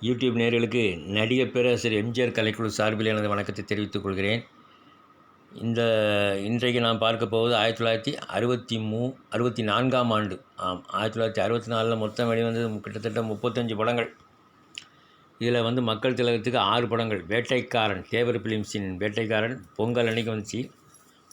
YouTube நேயர்களுக்கு நடிகர் பேராசிரியர் எம்ஜிஆர் கலைக்குழு சார்பில் எனது வணக்கத்தை தெரிவித்துக் கொள்கிறேன். இன்றைக்கு நான் பார்க்க போவது 1964ஆம் ஆண்டு. 1964 மொத்தம் வெளிவந்தது கிட்டத்தட்ட 35 படங்கள். இதில் மக்கள் திலகத்துக்கு 6 படங்கள். வேட்டைக்காரன், தேவர் ஃபிலிம்ஸின் வேட்டைக்காரன் பொங்கல் அன்னைக்கு வந்துச்சு.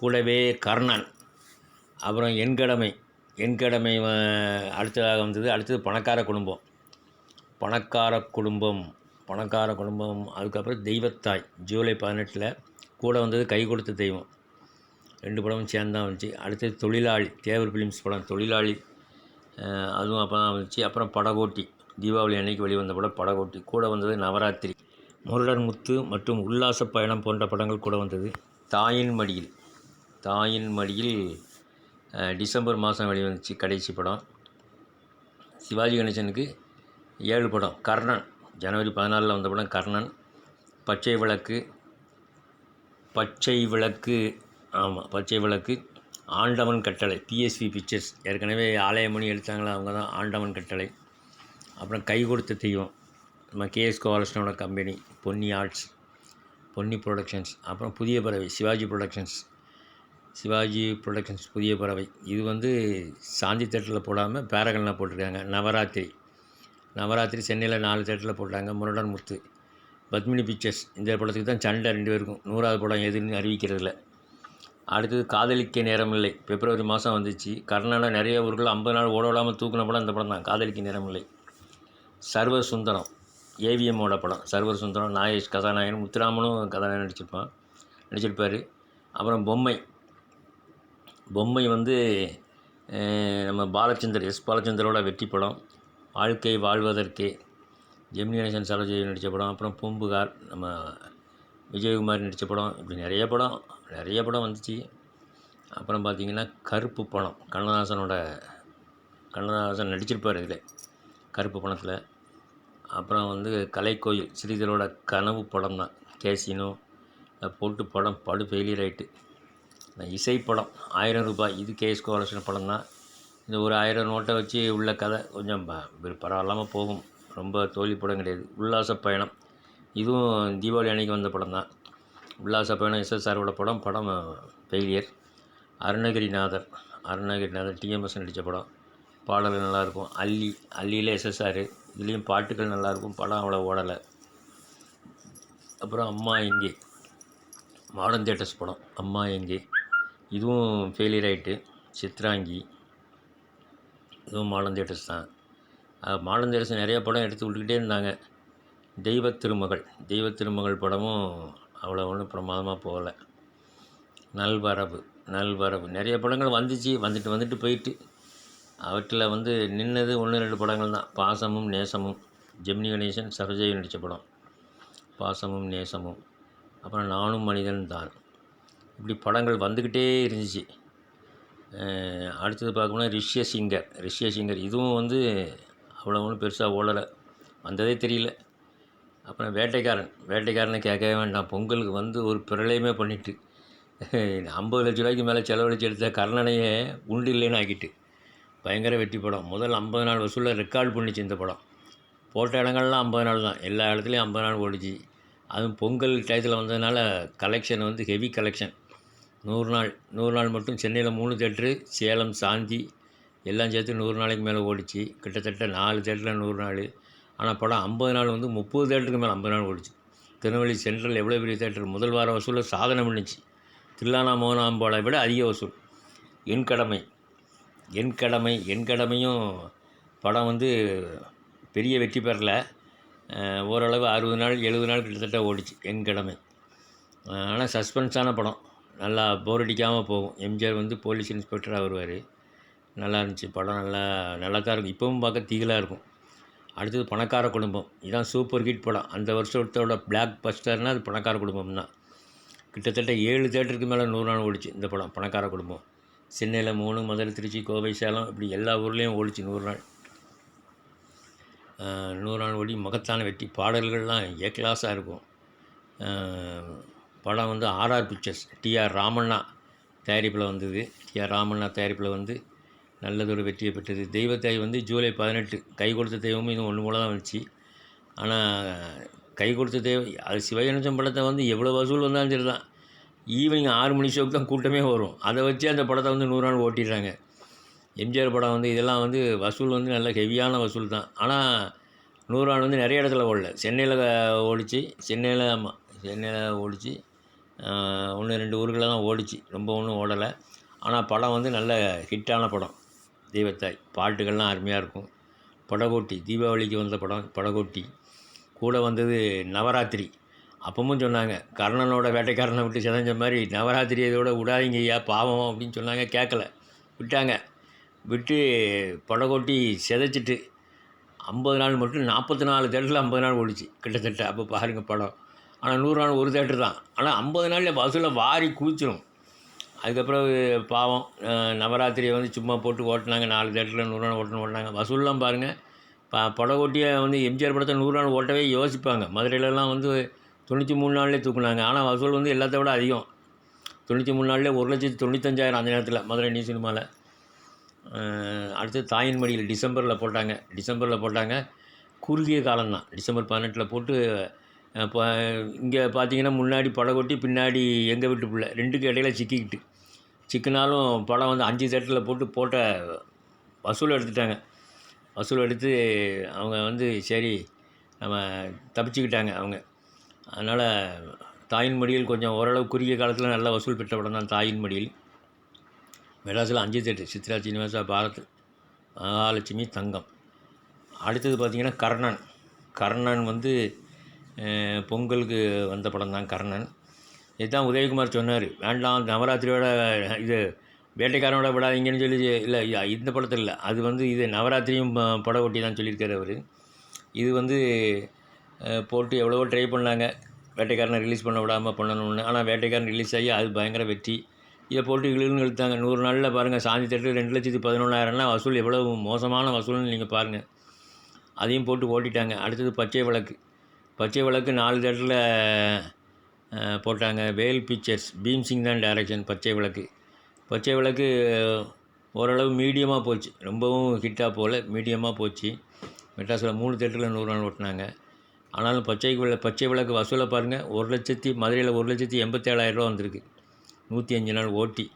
கூடவே கர்ணன், அப்புறம் என்கடமை அடுத்ததாக வந்தது. அடுத்தது பணக்கார குடும்பம். அதுக்கப்புறம் தெய்வத்தாய் ஜூலை 18 கூட வந்தது. கை கொடுத்த தெய்வம் 2 படமும் சேர்ந்து தான் வந்துச்சு. அடுத்தது தொழிலாளி, தேவர் ஃபிலிம்ஸ் படம் தொழிலாளி, அதுவும் அப்போ தான் வந்துச்சு. அப்புறம் படகோட்டி, தீபாவளி அன்னைக்கு வெளிவந்த படம் படகோட்டி. கூட வந்தது நவராத்திரி, முரடர் முத்து மற்றும் உல்லாச பயணம் போன்ற படங்கள் கூட வந்தது. தாயின் மடியில் டிசம்பர் மாதம் வெளிவந்துச்சு கடைசி படம். சிவாஜி கணேசனுக்கு 7 படம். கர்ணன் ஜனவரி 14 வந்த படம் கர்ணன். பச்சை விளக்கு, ஆண்டவன் கட்டளை, பிஎஸ்வி பிக்சர்ஸ், ஏற்கனவே ஆலயமணி எடுத்தாங்களா அவங்க தான். ஆண்டவன் கட்டளை. அப்புறம் கை கொடுத்த தெய்வம், நம்ம கேஎஸ் கோபாலகிருஷ்ணனோட கம்பெனி, பொன்னி ப்ரொடக்ஷன்ஸ். அப்புறம் புதிய பறவை, சிவாஜி ப்ரொடக்ஷன்ஸ் புதிய பறவை. இது சாந்தி தேட்டரில் போடாமல் பேரகனில் போட்டிருக்காங்க. நவராத்திரி சென்னையில் 4 தேட்டரில் போட்டாங்க. முரடன் முத்து, பத்மினி பிக்சர்ஸ். இந்த படத்துக்கு தான் சண்டை 2 பேருக்கும். 100வது படம் எதுன்னு அறிவிக்கிறதில்ல. அடுத்தது காதலிக்க நேரமில்லை, பிப்ரவரி மாதம் வந்துச்சு. கர்நாடகா நிறைய ஊர்கள் 50 நாள் ஓடாமல் தூக்கின படம் இந்த படம் தான், காதலிக்க நேரமில்லை. சர்வர் சுந்தரம், ஏவிஎம்மோட படம். சர்வர் சுந்தரம், நாகேஷ் கதாநாயகன், முத்துராமனும் கதாநாயகன் நடிச்சிருப்பார். அப்புறம் பொம்மை நம்ம பாலச்சந்தரோட வெற்றி படம். வாழ்க்கை வாழ்வதற்கே, ஜெமினி கணேசன் சரோஜாதேவி நடித்த படம். அப்புறம் பூம்புகார், நம்ம விஜயகுமார் நடித்த படம். இப்படி நிறைய படம் வந்துச்சு. அப்புறம் பார்த்திங்கன்னா கருப்பு படம், கண்ணதாசன் நடிச்சிருப்பார் இதில், கருப்பு படத்தில். அப்புறம் கலைக்கோயில், ஸ்ரீதரோட கனவு படம் தான். கேசினோ போட்டு படம் படு ஃபெயிலியர் ஆகிட்டு. இசைப்படம் 1000 ரூபாய், இது கேஎஸ் கோபாலகிருஷ்ணன் படம் தான். இந்த ஒரு 1000 நோட்டை வச்சு உள்ள கதை கொஞ்சம் பரவாயில்லாமல் போகும், ரொம்ப தோல்வி படம் கிடையாது. உல்லாச பயணம், இதுவும் தீபாவளி அன்னைக்கு வந்த படம் தான். உல்லாச பயணம் எஸ்எஸ்ஆரோட படம் ஃபெயிலியர். அருணகிரிநாதர் டிஎம்எஸ் நடித்த படம். பாடல்கள் நல்லாயிருக்கும். அல்லியில் எஸ்எஸ்ஆர், இதுலேயும் பாட்டுகள் நல்லாயிருக்கும். படம் அவ்வளோ ஓடலை. அப்புறம் அம்மா எங்கே, மாடர்ன் தியேட்டர்ஸ் படம் அம்மா எங்கே, இதுவும் ஃபெயிலியர் ஆகிட்டு. சித்ராங்கி, இதுவும் மாடர்ன் தியேட்டர்ஸ் தான். மாடர்ன் தியேட்டர்ஸ் நிறைய படம் எடுத்து விட்டுக்கிட்டே இருந்தாங்க. தெய்வ திருமகள் படமும் அவ்வளோ ஒன்றும் பிரமாதமாக போகலை. நல்வரவு நிறைய படங்கள் வந்துட்டு போயிட்டு. அவற்றில் நின்னது 1-2 படங்கள் தான். பாசமும் நேசமும், ஜெமினி கணேசன் சரோஜாதேவி நடித்த படம் பாசமும் நேசமும். அப்புறம் நானும் மனிதன் தான். இப்படி படங்கள் வந்துக்கிட்டே இருந்துச்சு. அடுத்தது பார்க்கணும்னா ரிஷ்யசிங்கர், இதுவும் அவ்வளோ ஒன்றும் பெருசாக ஓடலை, வந்ததே தெரியல. அப்புறம் வேட்டைக்காரனை கேட்கவே வேண்டாம். பொங்கலுக்கு ஒரு பிரளயமே பண்ணிட்டு 50 லட்ச ரூபாய்க்கு மேலே செலவழித்து எடுத்த கர்ணனையே உண்டு இல்லைன்னு ஆக்கிட்டு பயங்கர வெற்றி படம். முதல் 50 நாள் வசூலில் ரெக்கார்டு பண்ணிச்சு இந்த படம். போட்ட இடங்கள்லாம் 50 நாள் தான், எல்லா இடத்துலையும் 50 நாள் ஓடிச்சு. அதுவும் பொங்கல் டயத்தில் வந்ததுனால கலெக்ஷன் ஹெவி கலெக்ஷன். 100 நாள் மட்டும் சென்னையில் 3 தேட்ரு, சேலம் சாந்தி எல்லாம் சேர்த்து 100 நாளைக்கு மேலே ஓடிச்சு. கிட்டத்தட்ட 4 தேட்டரில் 100 நாள். ஆனால் படம் 50 நாள் 30 தேட்டருக்கு மேலே 50 நாள் ஓடிச்சு. திருநெல்வேலி சென்ட்ரல் எவ்வளோ பெரிய தேட்டர், முதல் வார வசூலில் சாதனை பண்ணிச்சு. தில்லானா மோகனாம்பாளை விட அதிக வசூல். என்கடமையும் படம் பெரிய வெற்றி பெறலை. ஓரளவு 60 நாள் 70 நாள் கிட்டத்தட்ட ஓடிச்சு என்கடமை. ஆனால் சஸ்பென்ஸான படம், நல்லா போர் அடிக்காமல் போகும். எம்ஜிஆர் போலீஸ் இன்ஸ்பெக்டராக வருவார். நல்லா இருந்துச்சு படம், நல்லா தான் இருக்கும். இப்போவும் பார்க்க தீகலாக இருக்கும். அடுத்தது பணக்கார குடும்பம், இதுதான் சூப்பர் ஹிட் படம். அந்த வருஷத்தோட பிளாக் பஸ்டர்னால் அது பணக்கார குடும்பம் தான். கிட்டத்தட்ட 7 தேட்டருக்கு மேலே 100 நாள் ஓடிச்சு இந்த படம் பணக்கார குடும்பம். சென்னையில் 3, மதுரை, திருச்சி, கோவை, சேலம், இப்படி எல்லா ஊர்லேயும் ஓடிச்சு 100 நாள் ஓடி மகத்தான வெற்றி. பாடல்கள்லாம் கிளாஸாக இருக்கும். படம் ஆர்ஆர் பிக்சர்ஸ், டிஆர் ராமண்ணா தயாரிப்பில் வந்தது. டிஆர் ராமண்ணா தயாரிப்பில் நல்லதொரு வெற்றியை பெற்றது. தெய்வத்தாய் ஜூலை 18, கை கொடுத்த தெய்வமும் இதுவும் ஒன்று போல தான் வந்துச்சு. ஆனால் கை கொடுத்த தெய்வம் அது சிவகணேசன் படத்தை வந்து எவ்வளோ வசூல் வந்தாலும் சரி தான், ஈவினிங் 6 மணி ஷோக்கு தான் கூட்டமே வரும். அதை வச்சு அந்த படத்தை வந்து 100 நாள் ஓட்டிடுறாங்க. எம்ஜிஆர் படம் வந்து இதெல்லாம் வந்து வசூல் வந்து நல்ல ஹெவியான வசூல் தான். ஆனால் 100 நாள் வந்து நிறைய இடத்துல ஓடல. சென்னையில் ஓடிச்சு. ஆமாம், சென்னையில் ஓடிச்சு. 1, 2 ஊர்களில் தான் ஓடிச்சு. ரொம்ப ஒன்றும் ஓடலை. ஆனால் படம் வந்து நல்ல ஹிட்டான படம். தெய்வத்தாய் பாட்டுகள்லாம் அருமையாக இருக்கும். படகோட்டி தீபாவளிக்கு வந்த படம் படகோட்டி. கூட வந்தது நவராத்திரி. அப்பவும் சொன்னாங்க, கர்ணனோட வேட்டைக்காரனை விட்டு சிதைஞ்ச மாதிரி நவராத்திரி இதோட விடாதீங்க ஐயா பாவம் அப்படின்னு சொன்னாங்க. கேட்கல, விட்டாங்க. விட்டு படகோட்டி சிதைச்சிட்டு 50 நாள் மட்டும் 44 தேட்டரில் 50 நாள் ஓடிச்சு கிட்டத்தட்ட. அப்போ பாருங்கள் படம். ஆனால் 100 நாள் ஒரு தேட்டர் தான். ஆனால் 50 நாளில் வசூலை வாரி குவிச்சிடும். அதுக்கப்புறம் பாவம் நவராத்திரியை வந்து சும்மா போட்டு ஓட்டினாங்க. 4 தேட்டரில் 100 நாள் ஓட்டினாங்க. வசூல்லாம் பாருங்கள். படகோட்டியை வந்து எம்ஜிஆர் படத்தை 100 நாள் ஓட்டவே யோசிப்பாங்க. மதுரையிலலாம் வந்து 93 நாள்லேயே தூக்குனாங்க. ஆனால் வசூல் வந்து எல்லாத்த விட அதிகம். 93 நாள்லேயே 1,95,000 அந்த நேரத்தில் மதுரை நியூ சினிமாவில். அடுத்து தாயின் மடியில் டிசம்பரில் போட்டாங்க. குறுகிய காலம்தான். டிசம்பர் 18 போட்டு இப்போ இங்கே பார்த்தீங்கன்னா முன்னாடி படகோட்டி, பின்னாடி எங்கள் வீட்டு பிள்ளை 2க்கு இடையில சிக்கினாலும் படம் வந்து 5 தேட்டரில் போட்ட வசூல் எடுத்துட்டாங்க. வசூல் எடுத்து அவங்க வந்து சரி நம்ம தப்பிச்சுக்கிட்டாங்க அவங்க. அதனால் தாயின் மடியில் கொஞ்சம் ஓரளவு குறுகிய காலத்தில் நல்ல வசூல் பெற்ற படம் தான் தாயின் மடியில். மெட்ராஸில் 5 தேட்டர், சித்ரா சீனிவாசா, பாரத், மகாலட்சுமி, தங்கம். அடுத்தது பார்த்திங்கன்னா கர்ணன் வந்து பொங்கலுக்கு வந்த படம் தான் கர்ணன். இதுதான் உதயகுமார் சொன்னார், வேண்டாம் நவராத்திரியோட இது வேட்டைக்காரனோட விடாதீங்கன்னு சொல்லி. இல்லை இந்த படத்தில் இல்லை, அது வந்து இது நவராத்திரியும் படம் ஒட்டி தான் சொல்லியிருக்காரு அவர். இது வந்து போட்டு எவ்வளவோ ட்ரை பண்ணாங்க வேட்டைக்காரனை ரிலீஸ் பண்ண விடாமல் பண்ணணும்னு. ஆனால் வேட்டைக்காரன் ரிலீஸ் ஆகி அது பயங்கர வெற்றி. இதை போட்டு இழுத்தாங்க. 100 நாளில் பாருங்கள் சாந்தி தேட்டர் 2,11,000னா வசூல் எவ்வளோ மோசமான வசூல்னு நீங்கள் பாருங்கள். அதையும் போட்டு ஓட்டிட்டாங்க. அடுத்தது பச்சை விளக்கு 4 தேட்டரில் போட்டாங்க. வேல் பிக்சர்ஸ், பீம்சிங் தான் டைரக்ஷன். பச்சை விளக்கு ஓரளவு மீடியமாக போச்சு, ரொம்பவும் ஹிட்டாக போகல, மீடியமாக போச்சு. மெட்ராஸில் 3 தேட்டரில் 100 நாள் ஓட்டினாங்க. ஆனாலும் பச்சை விளக்கு வசூலை பாருங்கள், மதுரையில் 1,87,000 வந்திருக்கு 105 நாள் ஓட்டி.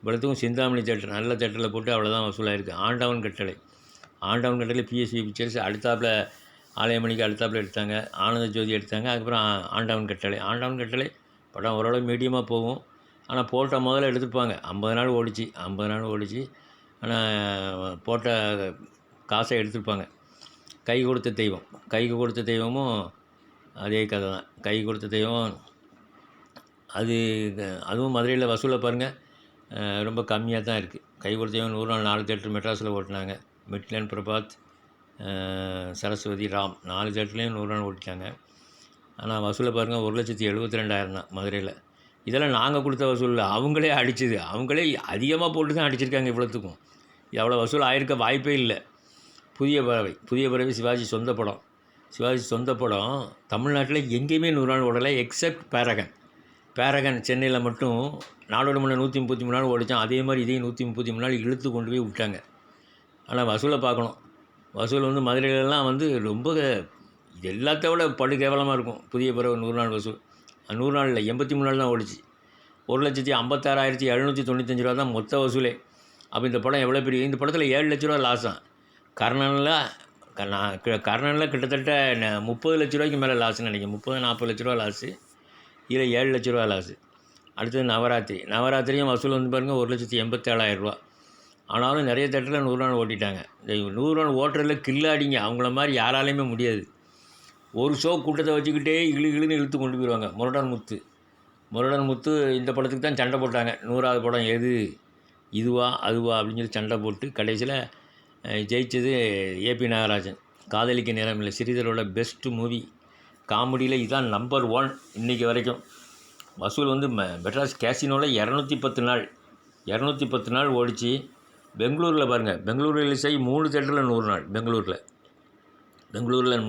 இவ்வளோத்துக்கும் சிந்தாமணி தேட்டர் நல்ல தேட்டரில் போட்டு அவ்வளோதான் வசூலாகிருக்கு. ஆண்டவன் கட்டளை பிஎஸ்வி பிக்சர்ஸ் அடுத்தாப்பில் ஆலயமணிக்கு அடுத்தாப்பில் எடுத்தாங்க. ஆனந்த ஜோதி எடுத்தாங்க. அதுக்கப்புறம் ஆண்டவன் கட்டளை படம் ஓரளவு மீடியமாக போகும். ஆனால் போட்ட முதல்ல எடுத்துருப்பாங்க. 50 நாள் ஓடிச்சு. ஆனால் போட்ட காசை எடுத்துருப்பாங்க. கை கொடுத்த தெய்வமும் அதே கதை தான். கை கொடுத்த தெய்வம் அதுவும் மதுரையில் வசூலை பாருங்கள் ரொம்ப கம்மியாக தான் இருக்குது. கை கொடுத்த தெய்வம் 100 நாள் 4 தேட்டர் மெட்ராஸில் ஓட்டினாங்க. மிட்லன் பிரபாத், சரஸ்வதி, ராம் 4 தேட்டர்லேயும் 100 நாள் ஓட்டிட்டாங்க. ஆனால் வசூலை பாருங்கள் 1,72,000 தான் மதுரையில். இதெல்லாம் நாங்கள் கொடுத்த வசூலில் அவங்களே அடித்தது. அவங்களே அதிகமாக போட்டு தான் அடிச்சிருக்காங்க. இவ்வளோத்துக்கும் எவ்வளோ வசூல் ஆயிருக்க வாய்ப்பே இல்லை. புதிய பறவை சிவாஜி சொந்த படம் தமிழ்நாட்டில் எங்கேயுமே 100 நாள் ஓடலை எக்ஸப்ட் பேரகன் சென்னையில் மட்டும் நாடோட முன்னே 133 நாள் ஓடிச்சான். அதே மாதிரி இதையும் 133 நாள் இழுத்து கொண்டு போய் விட்டாங்க. ஆனால் வசூலை பார்க்கணும். வசூல் வந்து மதுரையிலலாம் வந்து ரொம்ப இது எல்லாத்த விட படு கேவலமாக இருக்கும். புதிய பறவை 100 நாள் வசூல் 100 நாளில் 83 நாள் தான் ஓடிச்சு. 1,56,795 தான் மொத்த வசூலே. அப்போ இந்த படம் எவ்வளோ பெரிய, இந்த படத்தில் 7 லட்ச ரூபா லாஸ் தான். கர்ணனில் கிட்டத்தட்ட 30 லட்ச ரூபாய்க்கு மேலே லாஸ்ன்னு நினைக்கிறேன். 30-40 லட்ச ரூபா லாஸு. இதில் 7 லட்ச ரூபா லாஸு. அடுத்தது நவராத்திரியும் வசூல் வந்து பாருங்கள் 1,87,000 ஆனாலும் நிறைய தேட்டரில் 100 நாள் ஓட்டிட்டாங்க. இந்த 100 நாள் ஓட்டுறதில் கில்லாடிங்க அவங்கள மாதிரி யாராலையுமே முடியாது. ஒரு ஷோ கூட்டத்தை வச்சுக்கிட்டே இழுன்னு இழுத்து கொண்டு போயிடுவாங்க. முரடன் முத்து இந்த படத்துக்கு தான் சண்டை போட்டாங்க. 100வது படம் எது, இதுவா அதுவா அப்படின்னு சொல்லி சண்டை போட்டு கடைசியில் ஜெயித்தது ஏபி நாகராஜன். காதலிக்க நேரமில்லை ஸ்ரீதரோட பெஸ்ட்டு மூவி. காமெடியில் இதுதான் நம்பர் 1 இன்றைக்கி வரைக்கும். வசூல் வந்து மெட்ராஸ் கேசினோவில் 210 நாள் ஓடிச்சு. பெங்களூரில் பாருங்கள், பெங்களூர் ரிலீஸ் ஆகி 3 தேட்டரில் 100 நாள். பெங்களூரில்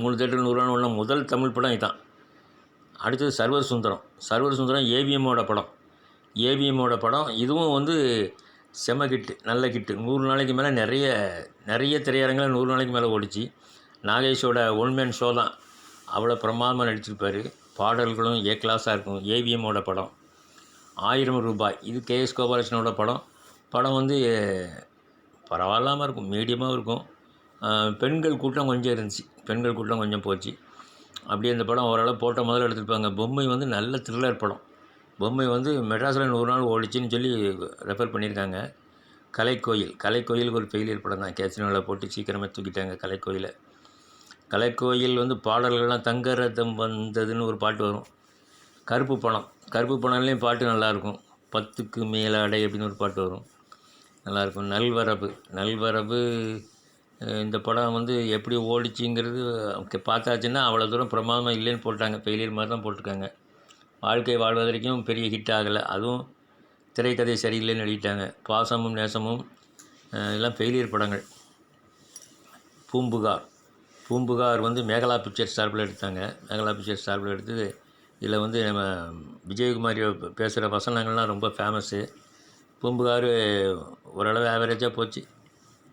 3 தேட்டரில் 100 நாள் ஓடின முதல் தமிழ் படம் இதுதான். அடுத்தது சர்வர் சுந்தரம் ஏவிஎம்மோட படம். இதுவும் வந்து செம கிட்டு, நல்ல கிட்டு. 100 நாளைக்கு மேலே நிறைய திரையரங்கில் 100 நாளைக்கு மேலே ஓடிச்சு. நாகேஷோட ஒன் மேன் ஷோ தான். அவ்வளோ பிரமாதமாக நடிச்சிருப்பார். பாடல்களும் ஏ கிளாஸாக இருக்கும். ஏவிஎம்மோட படம். 1000 ரூபாய் இது கேஎஸ் கோபாலகிருஷ்ணனோட படம். படம் வந்து பரவாயில்லாமல் இருக்கும், மீடியமாக இருக்கும். பெண்கள் கூட்டம் கொஞ்சம் இருந்துச்சு, பெண்கள் கூட்டம் கொஞ்சம் போச்சு. அப்படியே இந்த படம் ஓரளவு போட்ட முதல்ல எடுத்துருப்பாங்க. பொம்மை வந்து நல்ல த்ரில்லர் படம். பொம்மை வந்து மெட்ராஸில் 100 நாள் ஓடிச்சின்னு சொல்லி ரெஃபர் பண்ணியிருக்காங்க. கலைக்கோயிலுக்கு ஒரு ஃபெயிலியர் படம் தான். கேசினோவில் போட்டு சீக்கிரமாக தூக்கிட்டாங்க கலைக்கோயிலை. கலைக்கோயில் வந்து பாடல்கள்லாம் தங்க ரதம் வந்ததுன்னு ஒரு பாட்டு வரும். கருப்பு பணம்லேயும் பாட்டு நல்லாயிருக்கும். 10க்கு மேலாடை அப்படின்னு ஒரு பாட்டு வரும், நல்லாயிருக்கும். நல்வரவு இந்த படம் வந்து எப்படி ஓடிச்சிங்கிறது பார்த்தாச்சுன்னா அவ்வளோ தூரம் பிரமாதமாக இல்லைன்னு போட்டாங்க, ஃபெயிலியர் மாதிரி தான் போட்டிருக்காங்க. வாழ்க்கை வாழ்வதற்கும் பெரிய ஹிட் ஆகலை, அதுவும் திரைக்கதை சரியில்லைன்னு எழுதிட்டாங்க. பாசமும் நேசமும் எல்லாம் ஃபெயிலியர் படங்கள். பூம்புகார் வந்து மேகலா பிக்சர்ஸ் சார்பில் எடுத்தாங்க. மேகலா பிக்சர்ஸ் சார்பில் எடுத்து இதில் வந்து நம்ம விஜயகுமாரி பேசுகிற வசனங்கள்லாம் ரொம்ப ஃபேமஸ்ஸு. பூம்புகார் ஓரளவு ஆவரேஜாக போச்சு.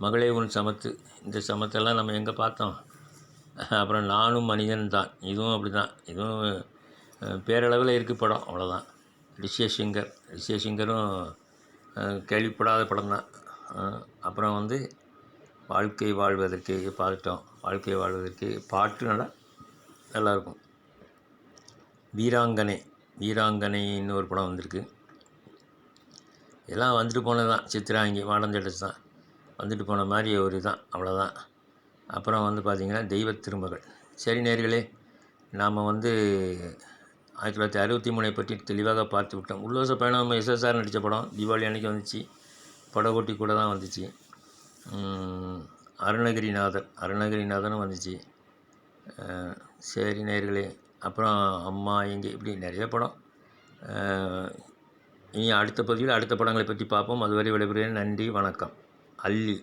மகளே உன் சமத்து, இந்த சமத்தெல்லாம் நம்ம எங்கே பார்த்தோம். அப்புறம் நானும் மனிதன் தான், இதுவும் அப்படி தான். இதுவும் பேரளவில் இருக்குது படம், அவ்வளோதான். ரிஷியசிங்கரும் கேள்விப்படாத படம் தான். அப்புறம் வந்து வாழ்க்கை வாழ்வதற்கு பார்த்துட்டோம். வாழ்க்கை வாழ்வதற்கு பாட்டு நல்லாயிருக்கும். வீராங்கனைன்னு ஒரு படம் வந்திருக்கு. எல்லாம் வந்துட்டு போனது தான். சித்ராங்கி, மாடர்ன் தேட்டர்ஸ் தான் வந்துட்டு போன மாதிரி ஒரு தான், அவ்வளோதான். அப்புறம் வந்து பார்த்திங்கன்னா தெய்வத் திருமகள். சரி நேயர்களே, நாம் வந்து 1963 பற்றி தெளிவாக பார்த்து விட்டோம். உல்லாச பயணம் எஸ்எஸ்ஆர் நடித்த படம். தீபாவளி அன்றைக்கி வந்துச்சு, படகோட்டி கூட தான் வந்துச்சு. அருணகிரிநாதனும் வந்துச்சு. சரி நேயர்களே, அப்புறம் அம்மா எங்கே, இப்படி நிறைய படம். இனி அடுத்த பதிவில் அடுத்த படங்களை பற்றி பார்ப்போம். அதுவரை விடைபெறுகிறேன். நன்றி, வணக்கம். அல்லி,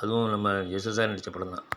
அதுவும் நம்ம எஸ்எஸ்ஆர் நடித்த படம் தான்.